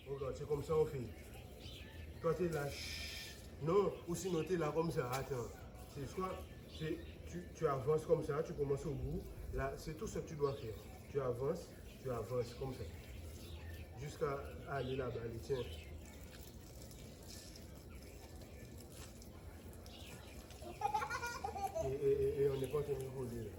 Regarde, c'est comme ça on fait. Toi, tu es là. Non, ou sinon tu es là comme ça. Attends. C'est soit tu avances comme ça, tu commences au bout. Là, c'est tout ce que tu dois faire. Tu avances comme ça. Jusqu'à aller là-bas. Allez, tiens. Et on n'est pas en train de voler.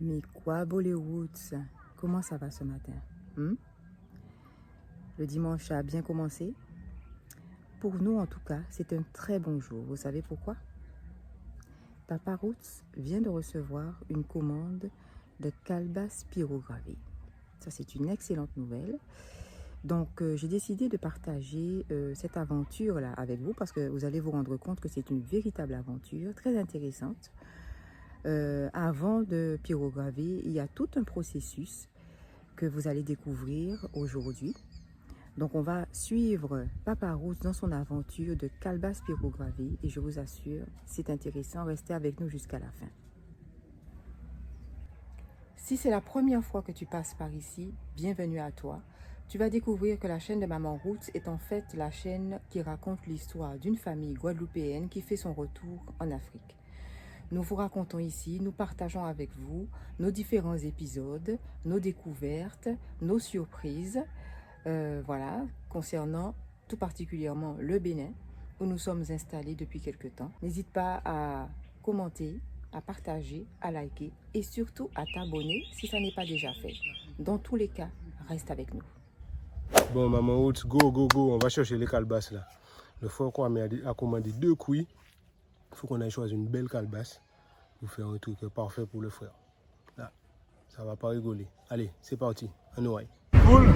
Mais quoi, Bollywood? Comment ça va ce matin? Le dimanche a bien commencé. Pour nous, en tout cas, c'est un très bon jour. Vous savez pourquoi? Papa Roots vient de recevoir une commande de calebasse pyrogravée. Ça, c'est une excellente nouvelle. Donc, j'ai décidé de partager cette aventure-là avec vous parce que vous allez vous rendre compte que c'est une véritable aventure très intéressante. Avant de pyrograver, il y a tout un processus que vous allez découvrir aujourd'hui. Donc, on va suivre Papa Roots dans son aventure de calebasse pyrogravée et je vous assure, c'est intéressant. Restez avec nous jusqu'à la fin. Si c'est la première fois que tu passes par ici, bienvenue à toi. Tu vas découvrir que la chaîne de Maman Roots est en fait la chaîne qui raconte l'histoire d'une famille guadeloupéenne qui fait son retour en Afrique. Nous vous racontons ici, nous partageons avec vous nos différents épisodes, nos découvertes, nos surprises, voilà, concernant tout particulièrement le Bénin, où nous sommes installés depuis quelque temps. N'hésite pas à commenter, à partager, à liker et surtout à t'abonner si ça n'est pas déjà fait. Dans tous les cas, reste avec nous. Bon, Maman Roots, go, on va chercher les calebasses là. Le frère Kwame a commandé 2 couilles. Il faut qu'on aille choisir une belle calebasse pour faire un truc parfait pour le frère. Là, ça va pas rigoler. Allez, c'est parti, on y va. Cool.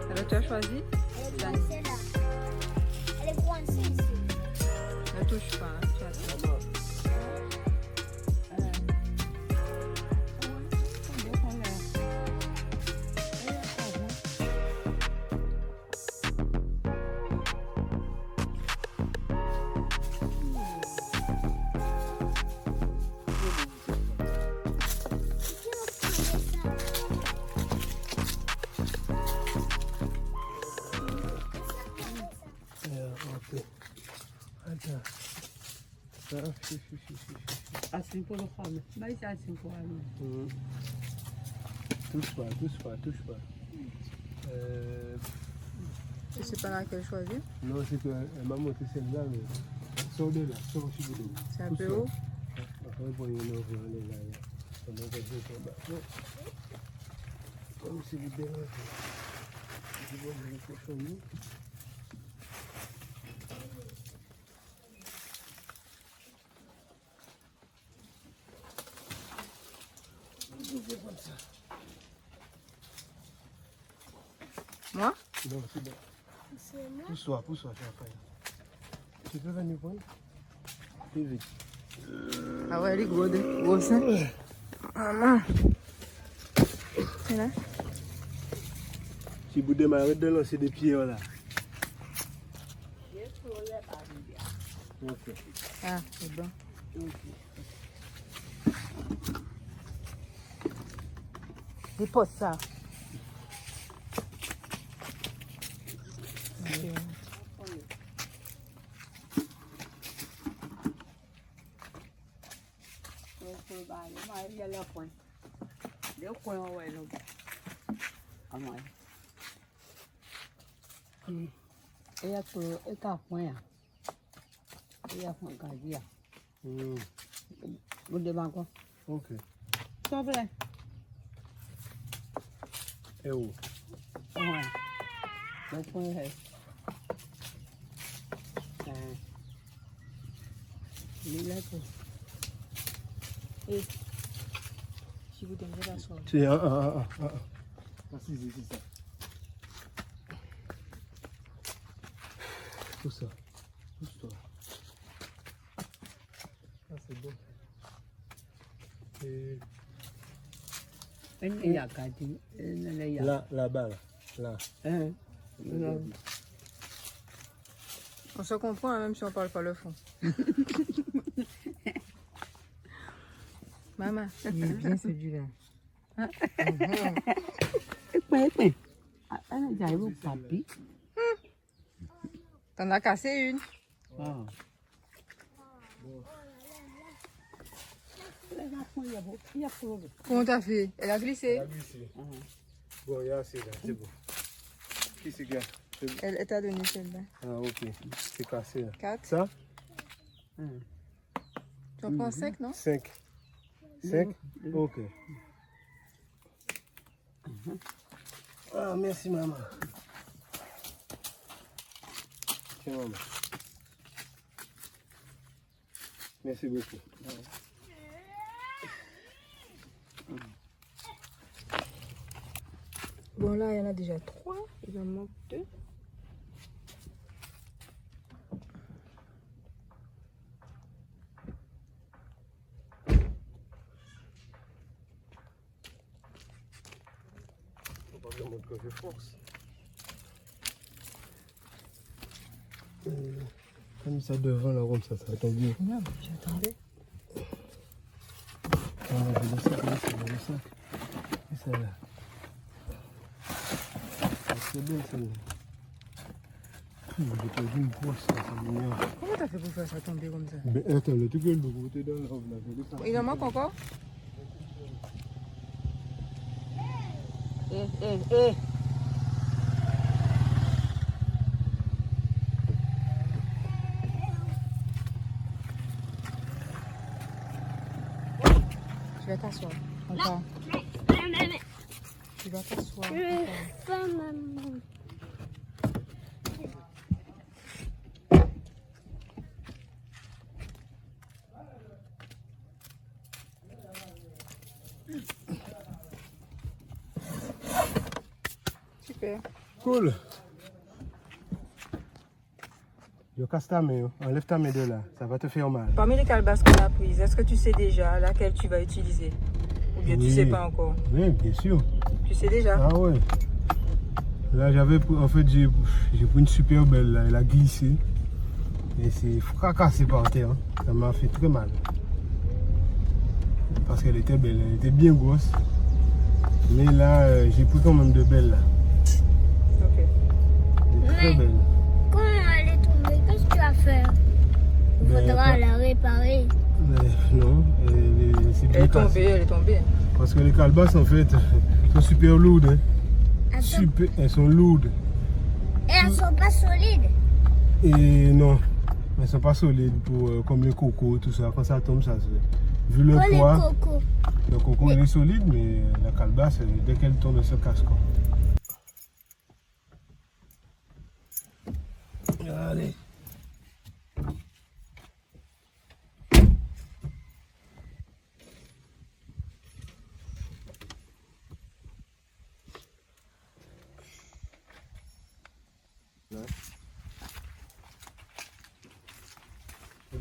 Alors, tu as choisi? Elle est coincée là. Elle est coincée ici. Ne touche pas, hein, tu attends. Assim por lo fome, mas assim por ali. Touche pas. Tu sais pas laquelle choisir? Non, c'est que m'a montré celle-là, mais sors de là, sors au de là. C'est un peu haut? Après, pour y aller, on est là. On va faire ça. Comme c'est libéré. Je vois le cochon. Moi? Non, c'est bon. C'est moi. Pousse-toi, c'est après. Tu peux venir prendre? Plus vite. Ah ouais, elle est grosse, hein? Maman. C'est là? Si vous démarrez de lancer des pieds là. Ok. Ah, c'est bon. Dépose ça. Ok. Ella solo está fuera. Ella fue calle. ¿Dónde va con? Ok. Sobre. Et où? Ouais. Después es. Mira tú. Et si vous donnez la soirée. C'est ah. Si, c'est ça. Tout ça. Pousse-toi. Ah, c'est bon. Et Ella cati. Ella. là-bas, là. On se comprend hein, même si on parle pas le fond. Maman, il est bien celui-là. J'arrive au papi. T'en as cassé une. Ah. Comment t'as fait? Elle a glissé. Bon, il y a assez là, c'est bon. Qui c'est gars? Elle t'a donné celle-là. Ah, ok. C'est cassé là. 4. Ça? Tu en prends 5, non? 5. 5? Ok. Ah, merci maman. Tiens maman. Merci beaucoup. Bon, là, il y en a déjà 3. Il en manque 2. Faut pas que je montre que je force. Comme ça devant là, comme ça va tomber bien. Non, j'attendais. Ah, je vais laisser ça. Et celle-là. C'est bien celle-là. J'ai perdu une brosse, ça, c'est mignon. Comment t'as fait pour faire ça tomber comme ça? Ben attends, le truc est le côté dans la robe là. Il en manque encore? Tu vas t'asseoir. Encore. Tu vas t'asseoir. Encore. Super. Cool. Yo, casse ta main, enlève ta main de là, ça va te faire mal. Parmi les calebasses qu'on a prises, est-ce que tu sais déjà laquelle tu vas utiliser? Ou bien tu sais pas encore? Oui, bien sûr. Tu sais déjà? Ah ouais. Là, j'avais, en fait, j'ai pris une super belle là, elle a glissé. Et c'est fracassé par terre. Hein. Ça m'a fait très mal. Parce qu'elle était belle, elle était bien grosse. Mais là, j'ai pris quand même de belles là. Ok. Elle est très belle. Quand elle est tombée, qu'est-ce que tu vas faire? Il Ben, faudra pas- la réparer. Non, c'est bien cassé. Elle est tombée. Parce que les calebasses en fait sont super lourdes. Hein. Attends. Elles sont lourdes. Et elles sont pas solides. Et non, elles sont pas solides pour, comme les cocos, tout ça. Quand ça tombe, ça se... Vu le Comme les poids, cocos. le coco il est solide, mais la calebasse, dès qu'elle tombe, elle se casse quoi. Allez.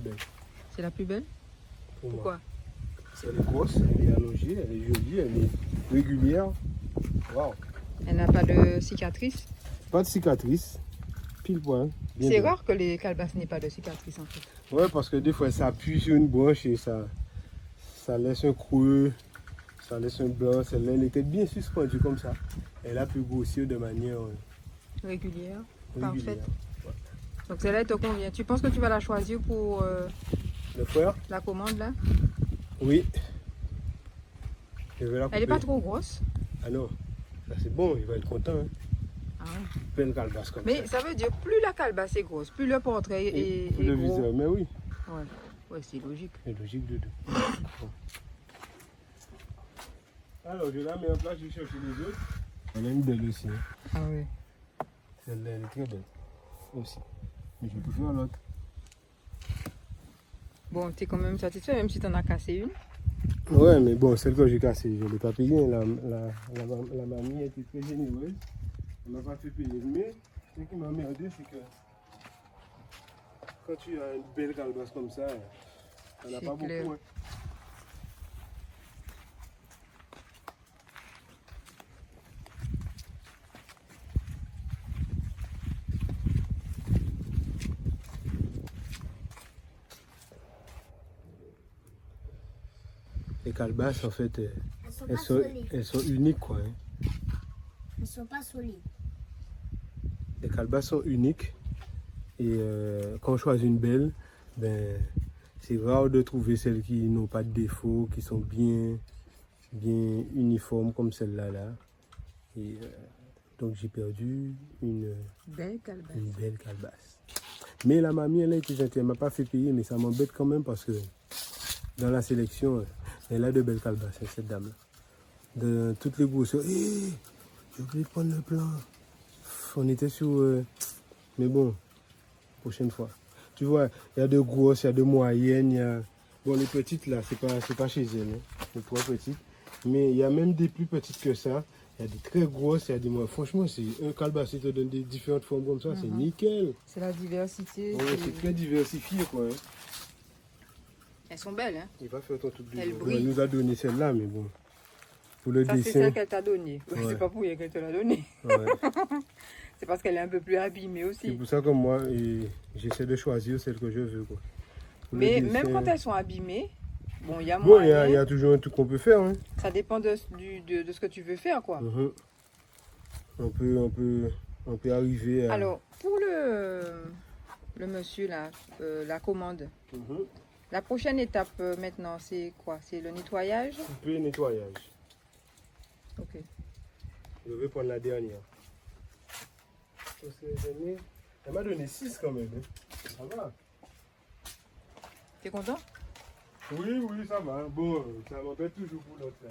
belle. C'est la plus belle? Pour moi. Pourquoi? Elle est grosse, elle est allongée, elle est jolie, elle est régulière. Waouh. Elle n'a pas de cicatrice? Pas de cicatrice. Pile poil. Bien C'est blanc. rare que les calebasses n'aient pas de cicatrice en fait. Ouais, parce que des fois, ça appuie sur une branche et ça laisse un creux, ça laisse un blanc. Celle-là, elle était bien suspendue comme ça. Elle a pu grossir de manière Régulière, régulière. parfaite. Donc celle-là, elle te convient. Tu penses que tu vas la choisir pour Le frère? la commande là? Oui. Je vais la Elle n'est pas couper. trop grosse. Ah non, ça c'est bon, il va être content. Hein. Ah ouais. Pleine calebasse comme ça. Mais ça veut dire plus la calebasse est grosse, plus le portrait est Pour le gros. viseur, mais oui, Ouais, ouais, c'est logique. c'est logique de deux. Bon. Alors, je la mets en place, je cherche les autres. Elle a une belle aussi. Hein. Ah oui. Celle-là, elle est très belle aussi. Mais je peux faire l'autre. Bon, tu es quand même satisfait, même si tu en as cassé une. Ouais, mais bon, celle que j'ai cassée, je ne l'ai pas payée. La mamie était très généreuse. Elle ne m'a pas fait payer. Mais ce qui m'a emmerdé, c'est que quand tu as une belle calebasse comme ça, il n'y en a C'est pas clair. beaucoup. Hein. Les calebasses, en fait, Elles sont pas solides. elles sont uniques, quoi. Hein. Elles sont pas solides. Les calebasses sont uniques. Et quand on choisit une belle, ben, c'est rare de trouver celles qui n'ont pas de défauts, qui sont bien uniformes comme celle-là. Là. Et donc j'ai perdu une Belle calebasse. belle calebasse. Mais la mamie, elle a été gentille, elle ne m'a pas fait payer, mais ça m'embête quand même parce que dans la sélection, elle a de belles calebasses, cette dame-là. De toutes les grosseurs. Hé, j'ai oublié de prendre le plan. On était sur... mais bon, prochaine fois. Tu vois, il y a de grosses, il y a de moyennes, il y a... Bon, les petites là, c'est pas chez elles, hein. Les trois petites. Mais il y a même des plus petites que ça. Il y a des très grosses, il y a des moins. Franchement, c'est un calebasse qui te donne des différentes formes comme ça, c'est nickel. C'est la diversité. Ouais, c'est très diversifié, quoi. Hein. Elles sont belles, hein? Il va faire ton truc de Elle jour. brille. Elle nous a donné celle-là, mais bon. Pour le Ça, c'est dessin. celle qu'elle t'a donnée. Ouais. C'est pas pour rien qu'elle te l'a donnée. Ouais. C'est parce qu'elle est un peu plus abîmée C'est aussi. pour ça que moi, j'essaie de choisir celle que je veux, quoi. Pour le Mais dessin. même quand elles sont abîmées, bon, il y a Bon, il moyen. y a toujours un truc qu'on peut faire, hein. Ça dépend de ce que tu veux faire, quoi. Mhm. On peut arriver à... Alors, pour le monsieur, là, la commande, Mhm. la prochaine étape maintenant, c'est quoi? C'est le nettoyage? Couper et nettoyage. Ok. Je vais prendre la dernière. Elle m'a donné 6 quand même. Hein. Ça va. T'es content? Oui, ça va. Bon, ça m'embête toujours pour l'autre. Là.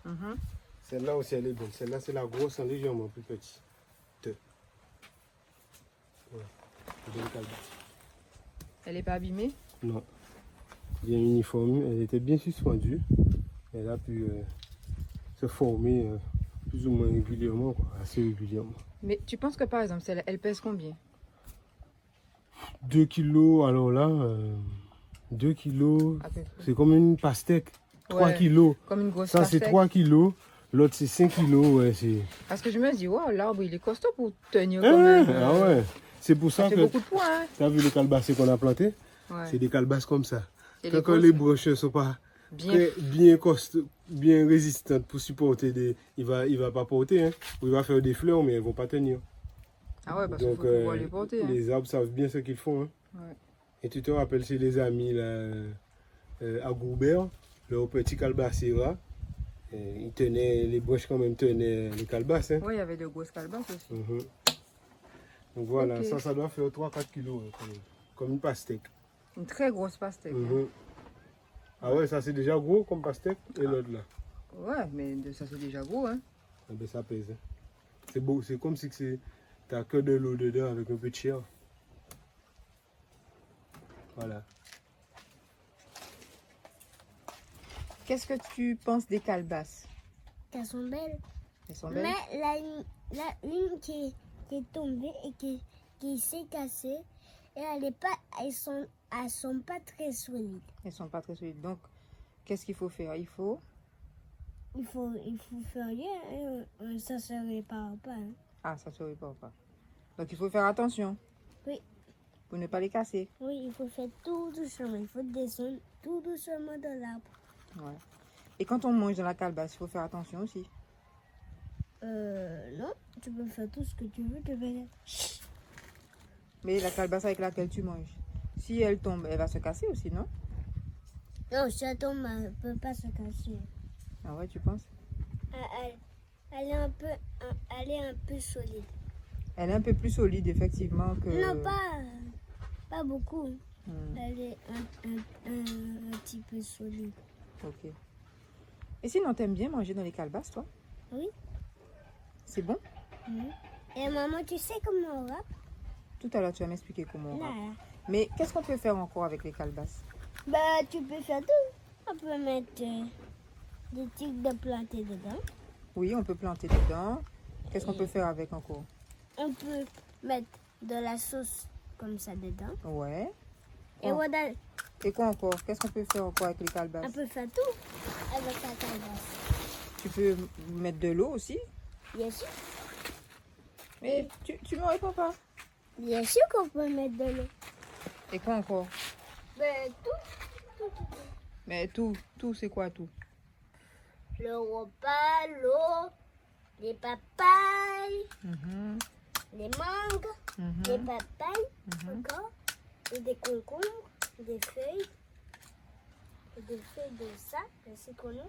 Mhm. Celle-là aussi, elle est belle. Celle-là, c'est la grosse, en légèrement plus petite. Ouais. Belle calebasse. Elle n'est pas abîmée? Non. Bien uniforme. Elle était bien suspendue. Elle a pu se former plus ou moins régulièrement, quoi. Assez régulièrement. Mais tu penses que par exemple, celle-là, elle pèse combien? 2 kilos, alors là, 2 kilos, À peu près. c'est comme une pastèque. 3 Ouais, kilos. comme une grosse Ça, c'est pastèque. 3 kilos. L'autre, c'est 5 kilos. Ouais, c'est... Parce que je me dis, wow, l'arbre, il est costaud pour tenir Ah quand même. ah ouais. C'est pour Ça ça fait que beaucoup de poids, hein? tu as vu les calebasses qu'on a plantées? Ouais. C'est des calebasses comme ça. Et Tant les que grosses, les broches ne sont pas bien. bien costauds, bien résistantes pour supporter des... Il va pas porter, hein. Ou il va faire des fleurs, mais elles ne vont pas tenir. Ah ouais, parce qu'il Donc, faut pouvoir les porter. Hein. les arbres savent bien ce qu'ils font. Hein. Ouais. Et tu te rappelles chez les amis là, à Goubert, leur petit calebassera, ils tenaient, les broches quand même tenaient les calebasses. Hein. Ouais, il y avait de grosses calebasses aussi. Mhm. Donc voilà, Ok. ça doit faire 3-4 kilos, hein, quand même. Comme une pastèque. Une très grosse pastèque. Mhm. Ah ouais, ça c'est déjà gros comme pastèque, et l'autre là. Hein. Ouais, mais ça c'est déjà gros. Hein. Ah ben, ça pèse. Hein. C'est beau, c'est comme si t'as que de l'eau dedans avec un peu de chair. Voilà. Qu'est-ce que tu penses des calebasses? Elles sont belles. Elles sont belles? Mais la une qui est tombée et qui s'est cassée, Et elles sont pas très solides. Elles sont pas très solides. Donc, qu'est-ce qu'il faut faire? Il faut faire rien, ça se répare pas. Hein. Ah, ça se répare pas. Donc, il faut faire attention. Oui. Pour ne pas les casser. Oui, il faut faire tout doucement. Il faut descendre tout doucement de l'arbre. Ouais. Et quand on mange dans la calebasse, il faut faire attention aussi. Non, tu peux faire tout ce que tu veux. Tu peux... Mais la calebasse avec laquelle tu manges, si elle tombe, elle va se casser aussi, non? Non, si elle tombe, elle ne peut pas se casser. Ah ouais, tu penses? Elle est un peu solide. Elle est un peu plus solide, effectivement, que... Non, pas beaucoup. Hmm, Elle est un petit peu solide. ok. Et sinon, t'aimes bien manger dans les calebasses, toi? Oui. C'est bon? Et maman, tu sais comment on râpe? Tout à l'heure, tu vas m'expliquer comment on Là, râpe. là. Mais qu'est-ce qu'on peut faire encore avec les calebasses? Bah, tu peux faire tout. On peut mettre des tiges de planter dedans. Oui, on peut planter dedans. Qu'est-ce qu'on peut faire avec encore? On peut mettre de la sauce comme ça dedans. Ouais. Et Oh. voilà, Et quoi encore? Qu'est-ce qu'on peut faire encore avec les on calebasses? peut faire tout avec la calebasse. Tu peux mettre de l'eau aussi? Bien sûr. Mais tu me réponds pas. Bien sûr qu'on peut mettre de l'eau. Et quoi encore? Ben, tout. Mais tout, c'est quoi tout? Le repas, l'eau, les papayes, Mhm, les mangues, mhm. les papayes, encore, et des concombres, des feuilles de ça, de citronneau.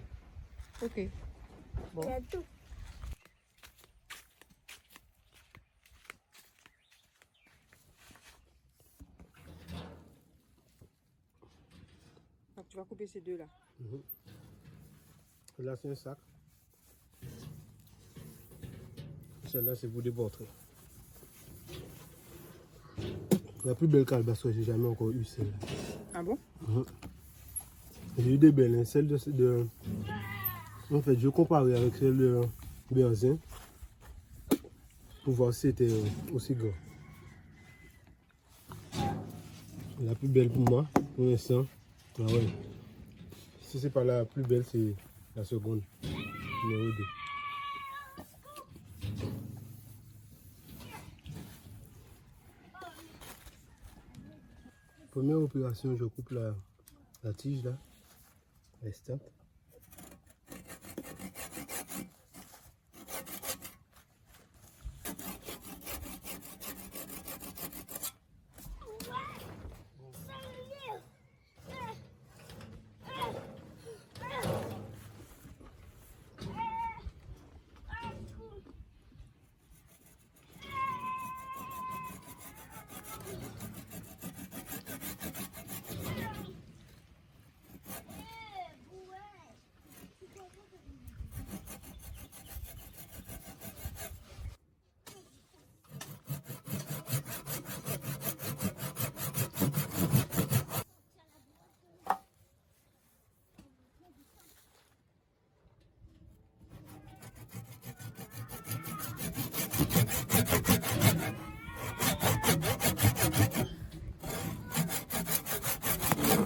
Ok. Bon. Il y a tout. Donc tu vas couper ces deux là. Là, c'est un sac. Celle-là, c'est pour des portraits. La plus belle calebasse que j'ai jamais encore eue, celle-là. Ah bon? J'ai eu des belles, hein. Celle de... En fait, je comparais avec celle de Berzin pour voir si c'était aussi grand. La plus belle pour moi, pour l'instant. Ah ouais. Si c'est pas la plus belle, c'est la seconde, numéro 2. Première opération, je coupe la tige là, l'estampe.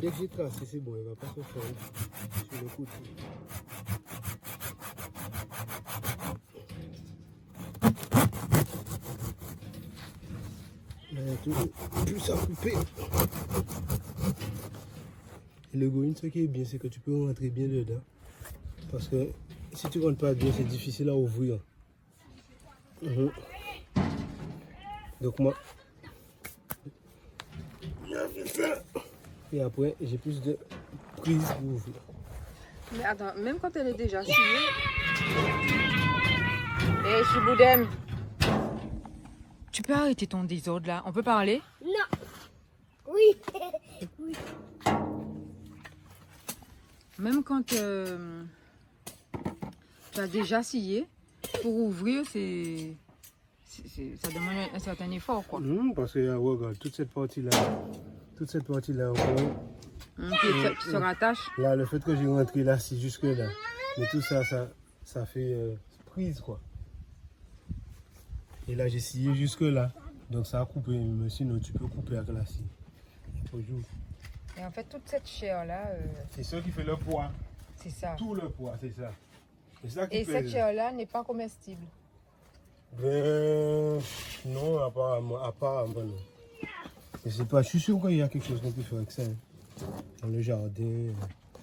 Dès que j'ai tracé, c'est bon, il ne va pas se faire sur le côté. Tout ça coupé. Et le going, ce qui est bien, c'est que tu peux rentrer bien dedans. Parce que si tu ne rentres pas bien, c'est difficile à ouvrir. Donc moi, et après, j'ai plus de prise pour ouvrir. Mais attends, même quand elle est déjà sciée... Hé, Chiboudem, tu peux arrêter ton désordre là? On peut parler? Non. Oui. Oui. Même quand tu as déjà scié, pour ouvrir, ça demande un certain effort, quoi. Parce que regarde, toute cette partie-là encore. Qui se rattache. Là, le fait que j'ai rentré là, c'est jusque là. Mais tout ça, ça fait prise, quoi. Et là, j'ai scié jusque là. Donc ça a coupé, mais sinon tu peux couper avec la scie. Et en fait, toute cette chair-là, c'est ça qui fait le poids. c'est ça. Tout le poids, c'est ça. C'est ça qui Et fait cette chair-là n'est pas comestible. Ben non, apparemment non. Je sais pas, je suis sûr qu'il y a quelque chose qu'on peut faire avec ça. Hein. Dans le jardin.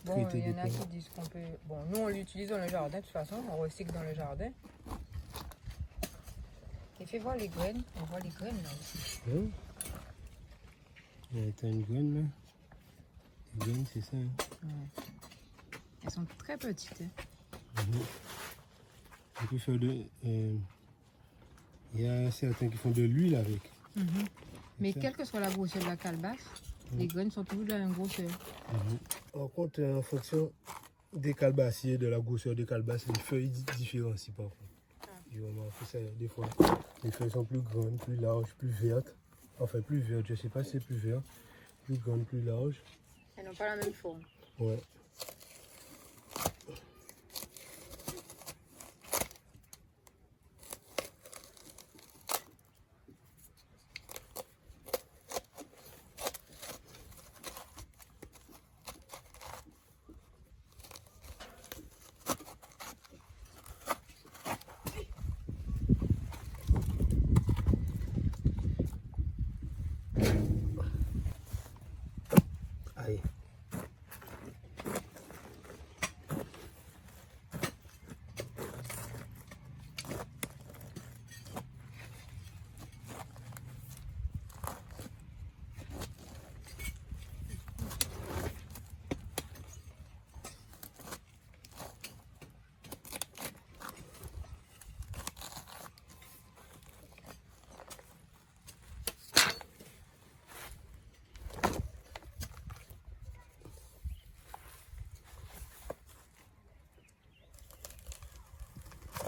Bon, il y en a qui disent qu'on peut... Bon, nous on l'utilise dans le jardin, de toute façon, on recycle dans le jardin. Et fais voir les graines, on voit les graines là aussi. Hein? Il y a une graine là. Les graines, c'est ça. Hein? Ouais. Elles sont très petites. Hein. On peut faire de... il y a certains qui font de l'huile avec. Mais quelle que soit la grosseur de la calebasse, les graines sont toujours de la même grosseur. Par contre, en fonction des calebassiers, de la grosseur des calebasses, les feuilles différencient par contre. J'ai remarqué ça des fois. Les feuilles sont plus grandes, plus larges, plus vertes. Enfin, plus vertes, je sais pas si c'est plus vert. Plus grandes, plus larges. Elles n'ont pas la même forme. Ouais. Allez.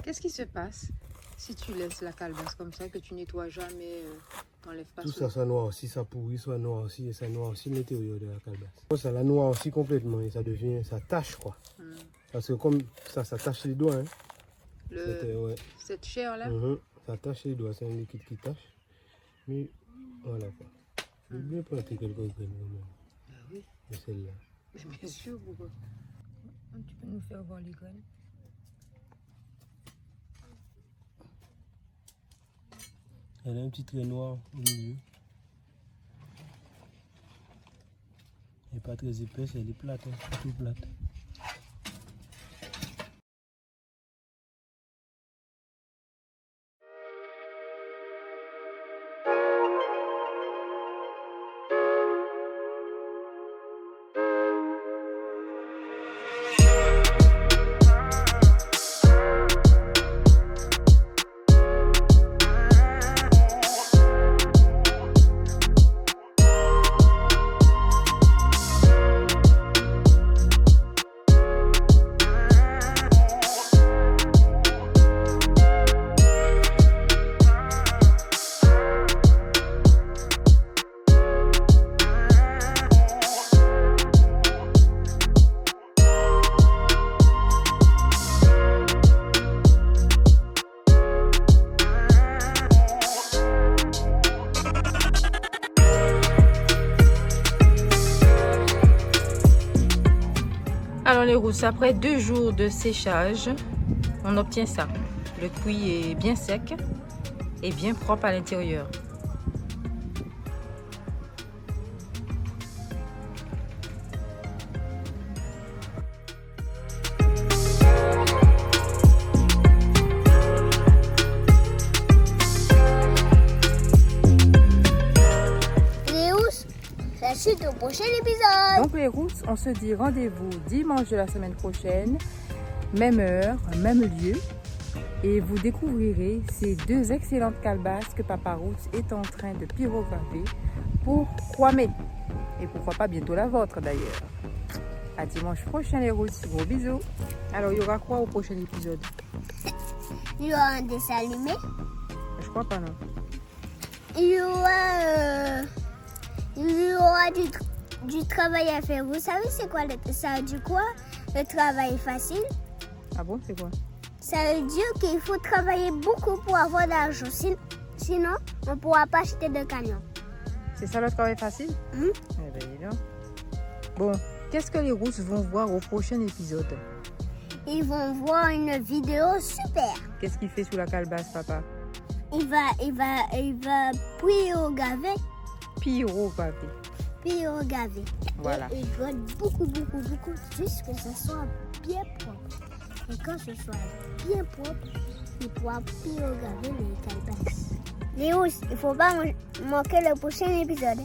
Qu'est-ce qui se passe si tu laisses la calebasse comme ça, que tu nettoies jamais, t'enlèves pas Tout souvent? ça noircit, ça pourrit, ça noircit et ça noircit l'intérieur de la calebasse. Ça la noircit complètement et ça devient, ça tâche quoi. Parce que comme ça tâche les doigts. Hein. Ouais. Cette chair-là, Ça tâche les doigts, c'est un liquide qui tâche. Mais voilà quoi. Je vais bien planter quelques graines quand même. Ah oui. De celle-là. Mais bien sûr, pourquoi? Tu peux nous faire voir les graines? Elle a un petit trait noir au milieu. Elle n'est pas très épaisse, elle est plate, hein, tout plate. Alors les rousses, après 2 jours de séchage, on obtient ça. Le cuir est bien sec et bien propre à l'intérieur. Les rousses, la suite au prochain épisode. Donc les rousses, on se dit rendez-vous dimanche de la semaine prochaine, même heure, même lieu. Et vous découvrirez ces 2 excellentes calebasses que Papa Roots est en train de pyrographer pour Kwame. Et pourquoi pas bientôt la vôtre d'ailleurs. À dimanche prochain les Roots, gros bisous. Alors il y aura quoi au prochain épisode? Il y aura un dessin animé. Je crois pas non. Il y aura du travail à faire. Vous savez c'est quoi ça veut dire quoi? Le travail facile. Ah bon, c'est quoi? Ça veut dire qu'il faut travailler beaucoup pour avoir de l'argent. Sinon, on ne pourra pas acheter de camion. C'est ça le travail facile? Hum? Eh bien, dis donc. Bon, qu'est-ce que les Rousses vont voir au prochain épisode? Ils vont voir une vidéo super. Qu'est-ce qu'il fait sous la calebasse, papa? Il va pyrogaver. Pyrogaver. Pyrogaver. Voilà. Et il doit beaucoup, juste que ça soit bien propre. Et quand ce soit bien propre, il pourra pyrogaver les calebasses. Les Rousses, il ne faut pas manquer le prochain épisode.